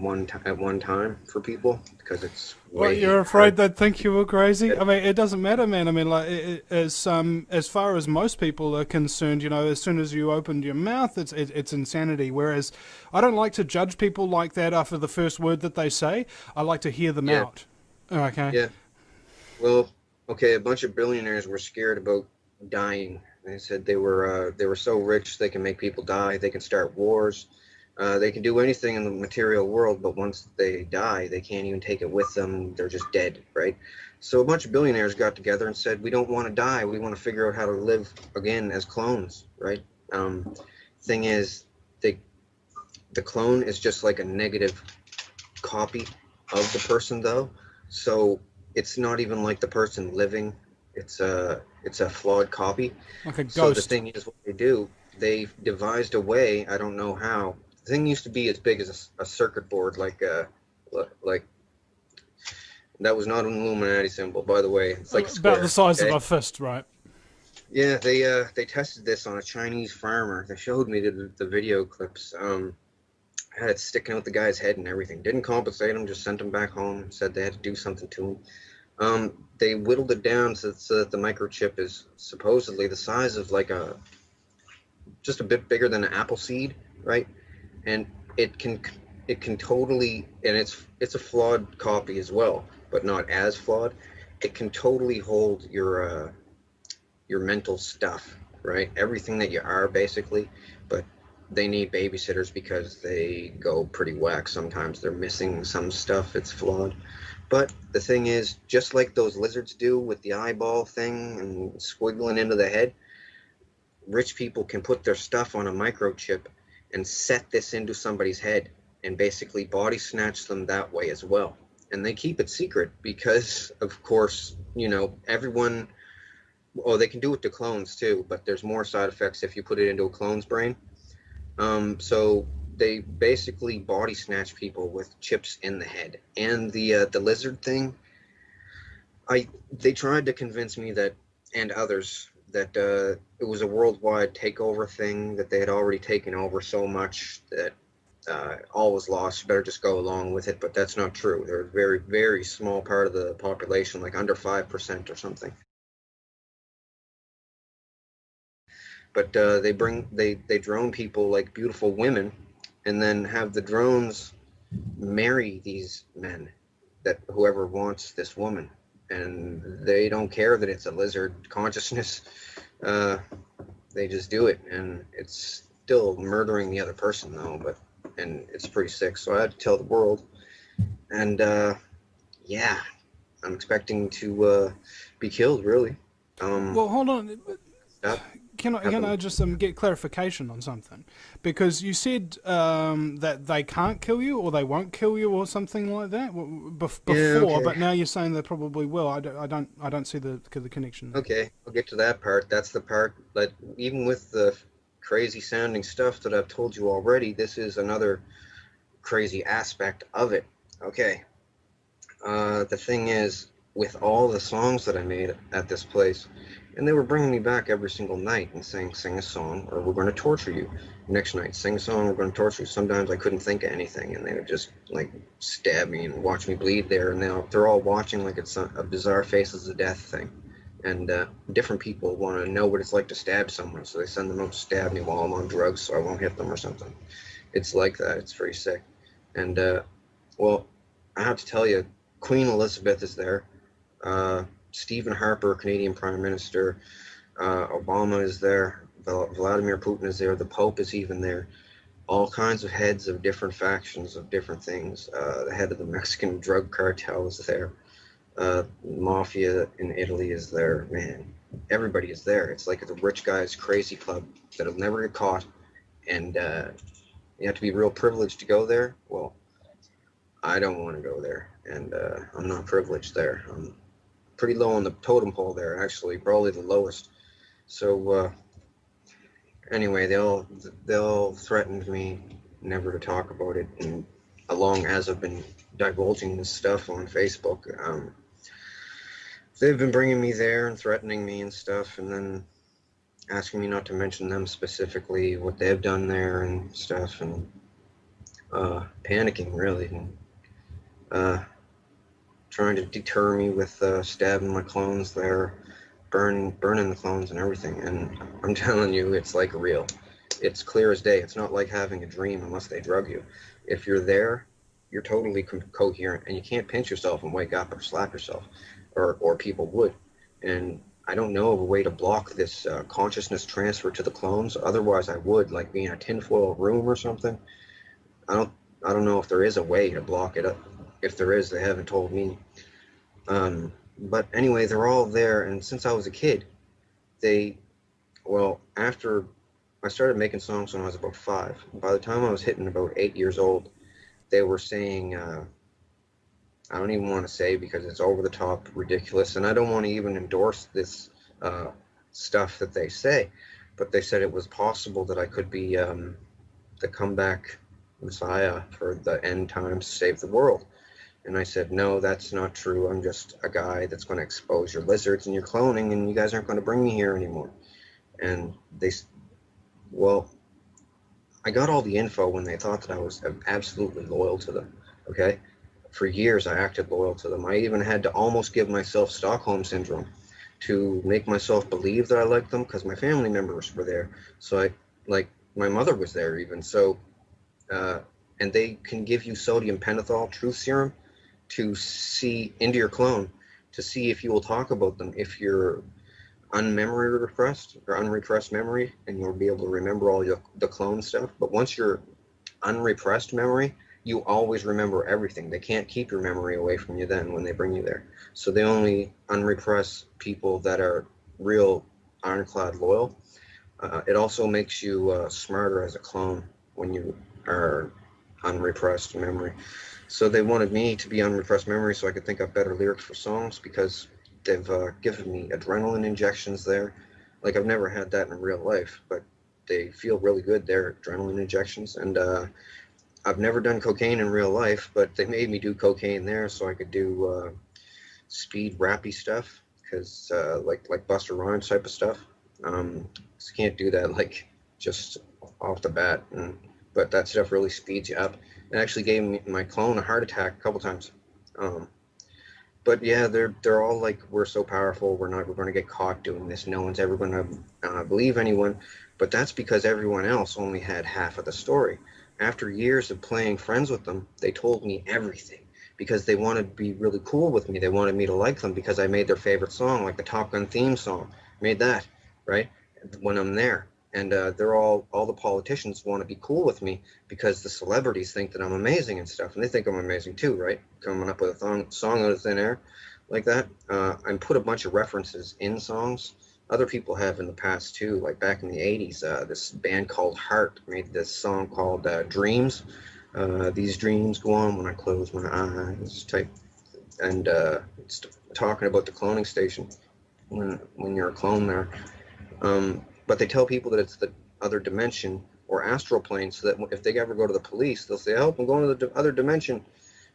at one time for people, because it's Well, way you're afraid hard. they'd think you were crazy. I mean, it doesn't matter, man. I mean, like, as far as most people are concerned, you know, as soon as you opened your mouth, it's insanity. Whereas, I don't like to judge people like that after the first word that they say. I like to hear them Yeah, out. Okay. yeah. Well, okay, a bunch of billionaires were scared about dying. They said they were so rich they can make people die, they can start wars, they can do anything in the material world, but once they die, they can't even take it with them. They're just dead, right? So a bunch of billionaires got together and said, we don't want to die. We want to figure out how to live again as clones, right? Um, Thing is, they, the clone is just like a negative copy of the person, though. So it's not even like the person living. It's a flawed copy. Like a So the ghost. thing is, what they do, they've devised a way. I don't know how. The thing used to be as big as a circuit board, like that was not an Illuminati symbol, by the way. It's like a About the square. size of Okay. a fist, right? Yeah, they tested this on a Chinese farmer. They showed me the video clips. Had it sticking out the guy's head and everything. Didn't compensate him, just sent him back home. Said they had to do something to him. They whittled it down so that the microchip is supposedly the size of like just a bit bigger than an apple seed, right? And it can it can totally, and it's a flawed copy as well, but not as flawed. It can totally hold your mental stuff, right? Everything that you are basically, but they need babysitters because they go pretty whack sometimes. They're missing some stuff. It's flawed. But the thing is, just like those lizards do with the eyeball thing and squiggling into the head, rich people can put their stuff on a microchip and set this into somebody's head and basically body snatch them that way as well. And they keep it secret because, of course, you know, everyone. Oh, they can do it to clones too, but there's more side effects if you put it into a clone's brain. So they basically body snatch people with chips in the head. And the lizard thing, they tried to convince me that, and others, that it was a worldwide takeover thing, that they had already taken over so much that all was lost. You better just go along with it. But that's not true. They're a very, very small part of the population, like under 5% or something. But they drone people like beautiful women, and then have the drones marry these men, that whoever wants this woman, and they don't care that it's a lizard consciousness. uh, they just do it, and it's still murdering the other person though, but and it's pretty sick, so I had to tell the world. And yeah, I'm expecting to be killed. Really. Well, hold on. That Can I happened. just get clarification on something? Because you said that they can't kill you or they won't kill you or something like that Yeah. before, Okay. but now you're saying they probably will. I don't see the connection there. Okay. I'll get to that part. That's the part that even with the crazy sounding stuff that I've told you already, this is another crazy aspect of it. Okay. The thing is, with all the songs that I made at this place, and they were bringing me back every single night and saying, sing a song or we're going to torture you. Next night, sing a song, we're going to torture you. Sometimes I couldn't think of anything and they would just like stab me and watch me bleed there. And now they're all watching like it's a bizarre Faces of Death thing. And different people want to know what it's like to stab someone, so they send them out to stab me while I'm on drugs so I won't hit them or something. It's like that. It's very sick. And well, I have to tell you, Queen Elizabeth is there. Stephen Harper, Canadian Prime Minister. Obama is there. Vladimir Putin is there. The Pope is even there. All kinds of heads of different factions of different things. The head of the Mexican drug cartel is there. Mafia in Italy is there. Man, everybody is there. It's like the rich guy's crazy club that'll never get caught. And you have to be real privileged to go there. Well, I don't want to go there, and I'm not privileged there. I'm pretty low on the totem pole there, actually, probably the lowest. So anyway, they all threatened me never to talk about it, and along as I've been divulging this stuff on Facebook, they've been bringing me there and threatening me and stuff, and then asking me not to mention them specifically, what they've done there and stuff, and panicking really, and uh, trying to deter me with stabbing my clones there, burning the clones and everything. And I'm telling you, it's like real. It's clear as day. It's not like having a dream unless they drug you. If you're there, you're totally coherent, and you can't pinch yourself and wake up or slap yourself, or people would. And I don't know of a way to block this consciousness transfer to the clones. Otherwise, I would, like being in a tinfoil room or something. I don't. I don't know if there is a way to block it. If there is, they haven't told me. But anyway, they're all there, and since I was a kid, they, well, after I started making songs when I was about 5. By the time I was hitting about 8 years old, they were saying, I don't even want to say because it's over the top ridiculous, and I don't want to even endorse this uh, stuff that they say, but they said it was possible that I could be the comeback messiah for the end times to save the world. And I said, no, that's not true. I'm just a guy that's going to expose your lizards and your cloning, and you guys aren't going to bring me here anymore. And they, well, I got all the info when they thought that I was absolutely loyal to them. Okay. For years, I acted loyal to them. I even had to almost give myself Stockholm syndrome to make myself believe that I liked them because my family members were there. So like, my mother was there even. So, uh, and they can give you sodium pentothal truth serum to see into your clone to see if you will talk about them if you're unmemory repressed or unrepressed memory, and you'll be able to remember all the clone stuff. But once you're unrepressed memory, you always remember everything. They can't keep your memory away from you then when they bring you there. So they only unrepress people that are real ironclad loyal. It also makes you smarter as a clone when you are unrepressed memory. So they wanted me to be unrepressed memory so I could think up better lyrics for songs because they've given me adrenaline injections there. Like I've never had that in real life, but they feel really good. They're adrenaline injections, and I've never done cocaine in real life, but they made me do cocaine there so I could do speed rappy stuff because like Buster Rhymes type of stuff. Just can't do that like just off the bat, but that stuff really speeds you up. It actually gave me my clone a heart attack a couple times. Um, but yeah, they're all like, we're so powerful, we're going to get caught doing this. No one's ever going to believe anyone. But that's because everyone else only had half of the story. After years of playing friends with them, they told me everything because they wanted to be really cool with me. They wanted me to like them because I made their favorite song, like the Top Gun theme song. Made that, right? When I'm there. and they're all the politicians want to be cool with me because the celebrities think that I'm amazing and stuff, and they think I'm amazing too, right? Coming up with a song out of thin air like that, and put a bunch of references in songs. Other people have in the past too, like back in the '80s. This band called Heart made this song called "Dreams." These dreams go on when I close my eyes, type, and it's talking about the cloning station when you're a clone there. But they tell people that it's the other dimension or astral plane, so that if they ever go to the police, they'll say, "Help! I'm going to the other dimension,"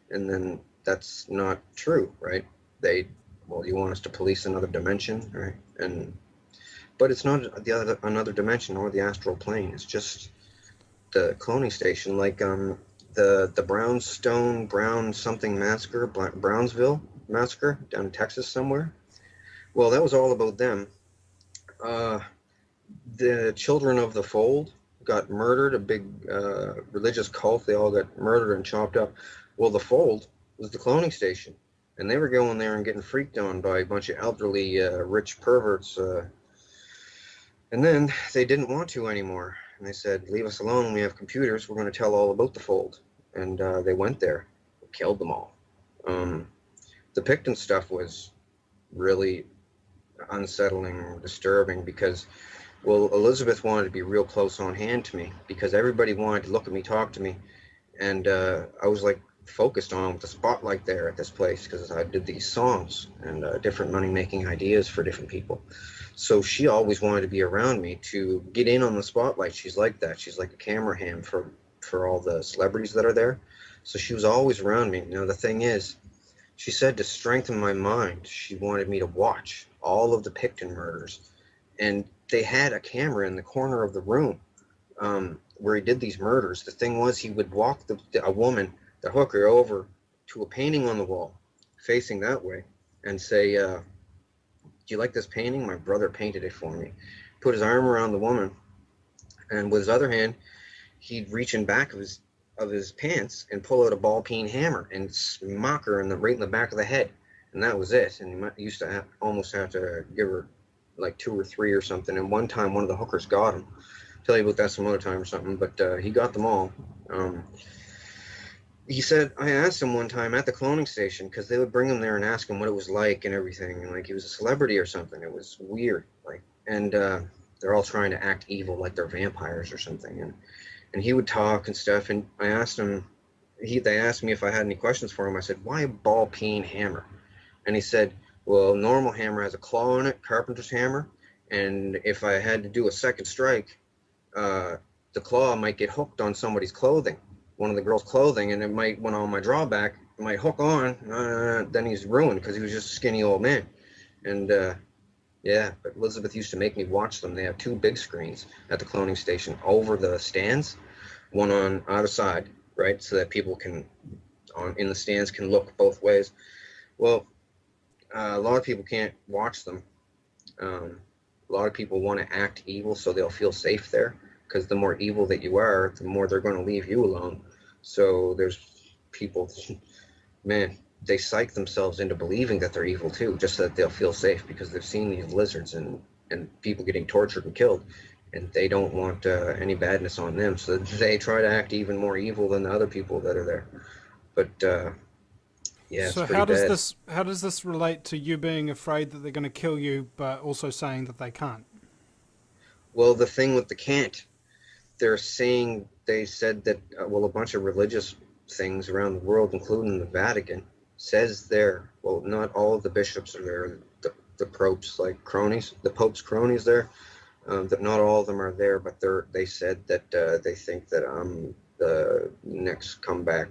and then that's not true, right? They, well, you want us to police another dimension, right? And but it's not the other another dimension or the astral plane. It's just the cloning station, like the Brown something massacre, Brownsville massacre down in Texas somewhere. Well, that was all about them. Uh, the Children of the Fold got murdered, a big religious cult. They all got murdered and chopped up. Well, the Fold was the cloning station, and they were going there and getting freaked on by a bunch of elderly, rich perverts. And then they didn't want to anymore, and they said, "Leave us alone. We have computers. We're going to tell all about the Fold." And they went there, killed them all. The Picton stuff was really unsettling, disturbing, because, well, Elizabeth wanted to be real close on hand to me because everybody wanted to look at me, talk to me, and I was like focused on with the spotlight there at this place because I did these songs and different money making ideas for different people. So she always wanted to be around me to get in on the spotlight. She's like that. She's like a camera hand for all the celebrities that are there. So she was always around me. Now the thing is, she said to strengthen my mind, she wanted me to watch all of the Picton murders, and they had a camera in the corner of the room where he did these murders. The thing was, he would walk a woman, the hooker, over to a painting on the wall, facing that way, and say, "Do you like this painting? My brother painted it for me." Put his arm around the woman, and with his other hand, he'd reach in back of his pants and pull out a ball peen hammer and smack her right in the back of the head, and that was it. And he used to almost have to give her like 2 or 3 or something. And one time, one of the hookers got him. I'll tell you about that some other time or something. But he got them all. He said, I asked him one time at the cloning station, because they would bring him there and ask him what it was like and everything, and like he was a celebrity or something. It was weird, like, and they're all trying to act evil, like they're vampires or something. And he would talk and stuff. And I asked him, they asked me if I had any questions for him. I said, "Why a ball peen hammer?" And he said, "Well, normal hammer has a claw in it, carpenter's hammer, and if I had to do a second strike, the claw might get hooked on somebody's clothing, one of the girls' clothing, and it might, when on my drawback, it might hook on. Then he's ruined because he was just a skinny old man." And yeah, but Elizabeth used to make me watch them. They have 2 big screens at the cloning station over the stands, one on either side, right, so that people in the stands can look both ways. Well, a lot of people can't watch them. A lot of people want to act evil so they'll feel safe there, because the more evil that you are, the more they're going to leave you alone. So there's people, man, they psych themselves into believing that they're evil too, just so that they'll feel safe, because they've seen these lizards and people getting tortured and killed, and they don't want any badness on them. So they try to act even more evil than the other people that are there. But yeah, it's So pretty bad. how does this relate to you being afraid that they're going to kill you, but also saying that they can't? Well, the thing with the can't, they said that, well, a bunch of religious things around the world, including the Vatican, says there, well, not all of the bishops are there, the popes, like cronies, the pope's cronies there, that not all of them are there, but they said that they think that I'm the next comeback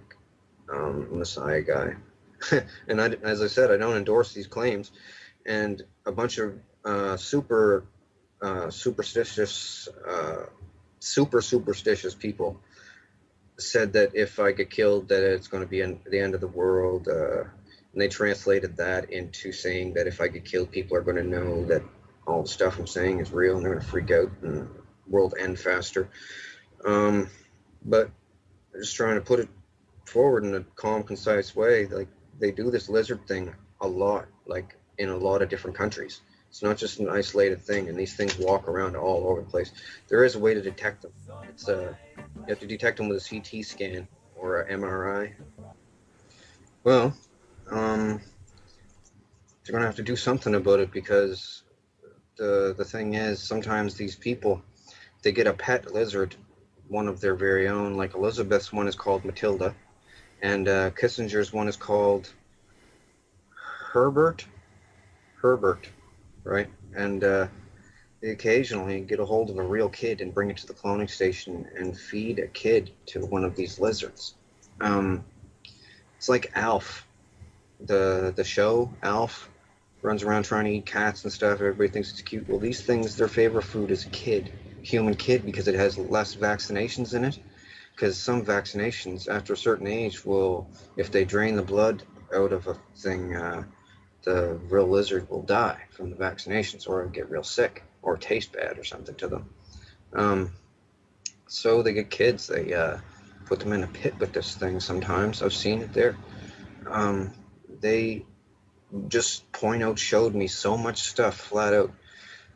Messiah guy. And as I said, I don't endorse these claims. And a bunch of superstitious, super superstitious people said that if I get killed, that it's going to be the end of the world. And they translated that into saying that if I get killed, people are going to know that all the stuff I'm saying is real, and they're going to freak out and the world end faster. But I'm just trying to put it forward in a calm, concise way. Like, they do this lizard thing a lot, like in a lot of different countries. It's not just an isolated thing, and these things walk around all over the place. There is a way to detect them. It's you have to detect them with a CT scan or a MRI. Well, um, they're gonna have to do something about it, because the thing is, sometimes these people, they get a pet lizard, one of their very own. Like Elizabeth's one is called Matilda, and Kissinger's one is called Herbert. Herbert, right? And they occasionally get a hold of a real kid and bring it to the cloning station and feed a kid to one of these lizards. Um, it's like Alf, the show Alf, runs around trying to eat cats and stuff. Everybody thinks it's cute. Well, these things, their favorite food is a kid, human kid, because it has less vaccinations in it. Because some vaccinations, after a certain age, will, if they drain the blood out of a thing, the real lizard will die from the vaccinations, or get real sick, or taste bad, or something to them. Um, so they get kids. They put them in a pit with this thing. Sometimes I've seen it there. Um, they just point out, showed me so much stuff flat out,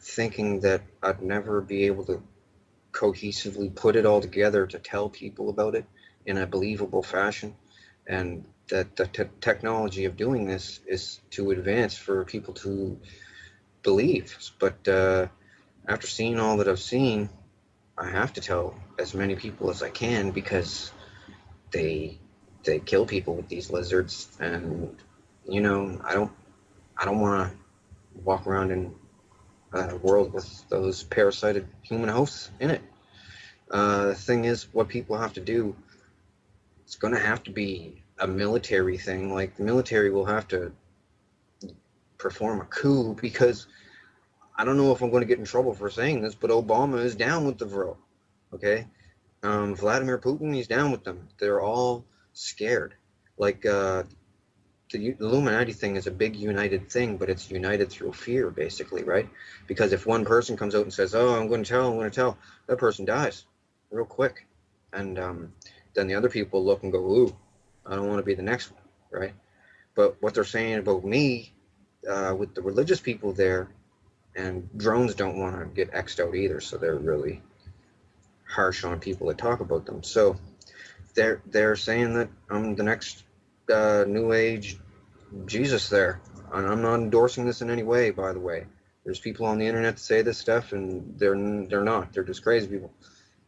thinking that I'd never be able to cohesively put it all together to tell people about it in a believable fashion, and that the technology of doing this is too advanced for people to believe. But after seeing all that I've seen, I have to tell as many people as I can, because they they kill people with these lizards, and I don't want to walk around in a world with those parasited human hosts in it. The thing is, what people have to do, it's going to have to be a military thing. Like, the military will have to perform a coup, because I don't know if I'm going to get in trouble for saying this, but Obama is down with the Vril. Okay? Vladimir Putin, he's down with them. They're all scared. Like, the Illuminati thing is a big united thing, but it's united through fear, basically, right? Because if one person comes out and says, "Oh, I'm going to tell," that person dies real quick, and then the other people look and go, "Ooh, I don't want to be the next one," right? But what they're saying about me, with the religious people there, and drones don't want to get X'd out either, so they're really harsh on people that talk about them. So they're saying that I'm the next new age Jesus there. And I'm not endorsing this in any way, by the way. There's people on the internet that say this stuff, and they're not. They're just crazy people.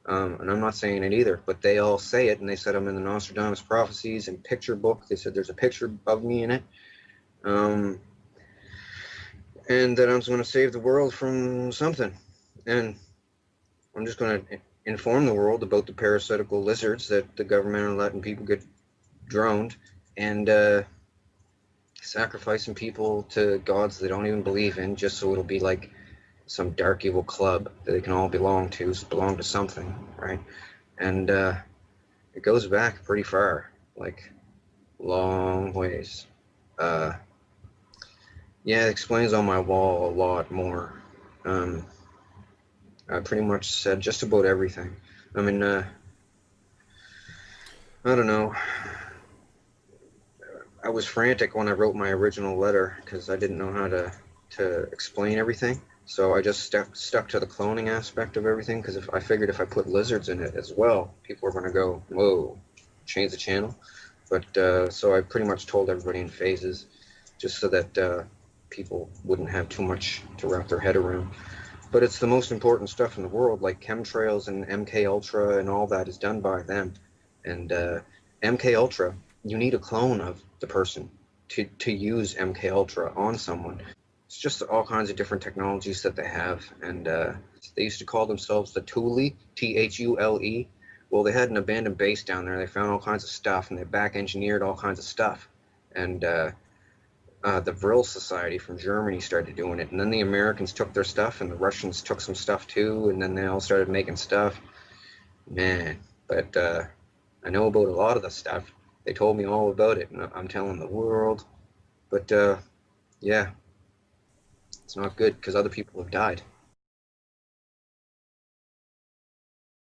And I'm not saying it either, but they all say it, and they said I'm in the Nostradamus prophecies and picture book. They said there's a picture of me in it, and that I'm going to save the world from something. And I'm just going to inform the world about the parasitical lizards that the government are letting people get droned, and sacrificing people to gods they don't even believe in, just so it'll be like some dark evil club that they can all belong to something, right? And it goes back pretty far, like long ways. Uh, yeah, it explains on my wall a lot more. Um, I pretty much said just about everything. I mean, I don't know. I was frantic when I wrote my original letter, because I didn't know how to explain everything. So I just stuck to the cloning aspect of everything, because if I figured if I put lizards in it as well, people were going to go, whoa, change the channel. But so I pretty much told everybody in phases, just so that people wouldn't have too much to wrap their head around. But it's the most important stuff in the world, like chemtrails and MK Ultra and all that is done by them. And MK Ultra, you need a clone of the person to use MK Ultra on someone. It's just all kinds of different technologies that they have, and they used to call themselves the Thule, Thule. Well, they had an abandoned base down there. They found all kinds of stuff, and they back engineered all kinds of stuff. And the Vril Society from Germany started doing it, and then the Americans took their stuff, and the Russians took some stuff too, and then they all started making stuff. Man, but I know about a lot of the stuff. They told me all about it, and I'm telling the world. But yeah, it's not good, because other people have died.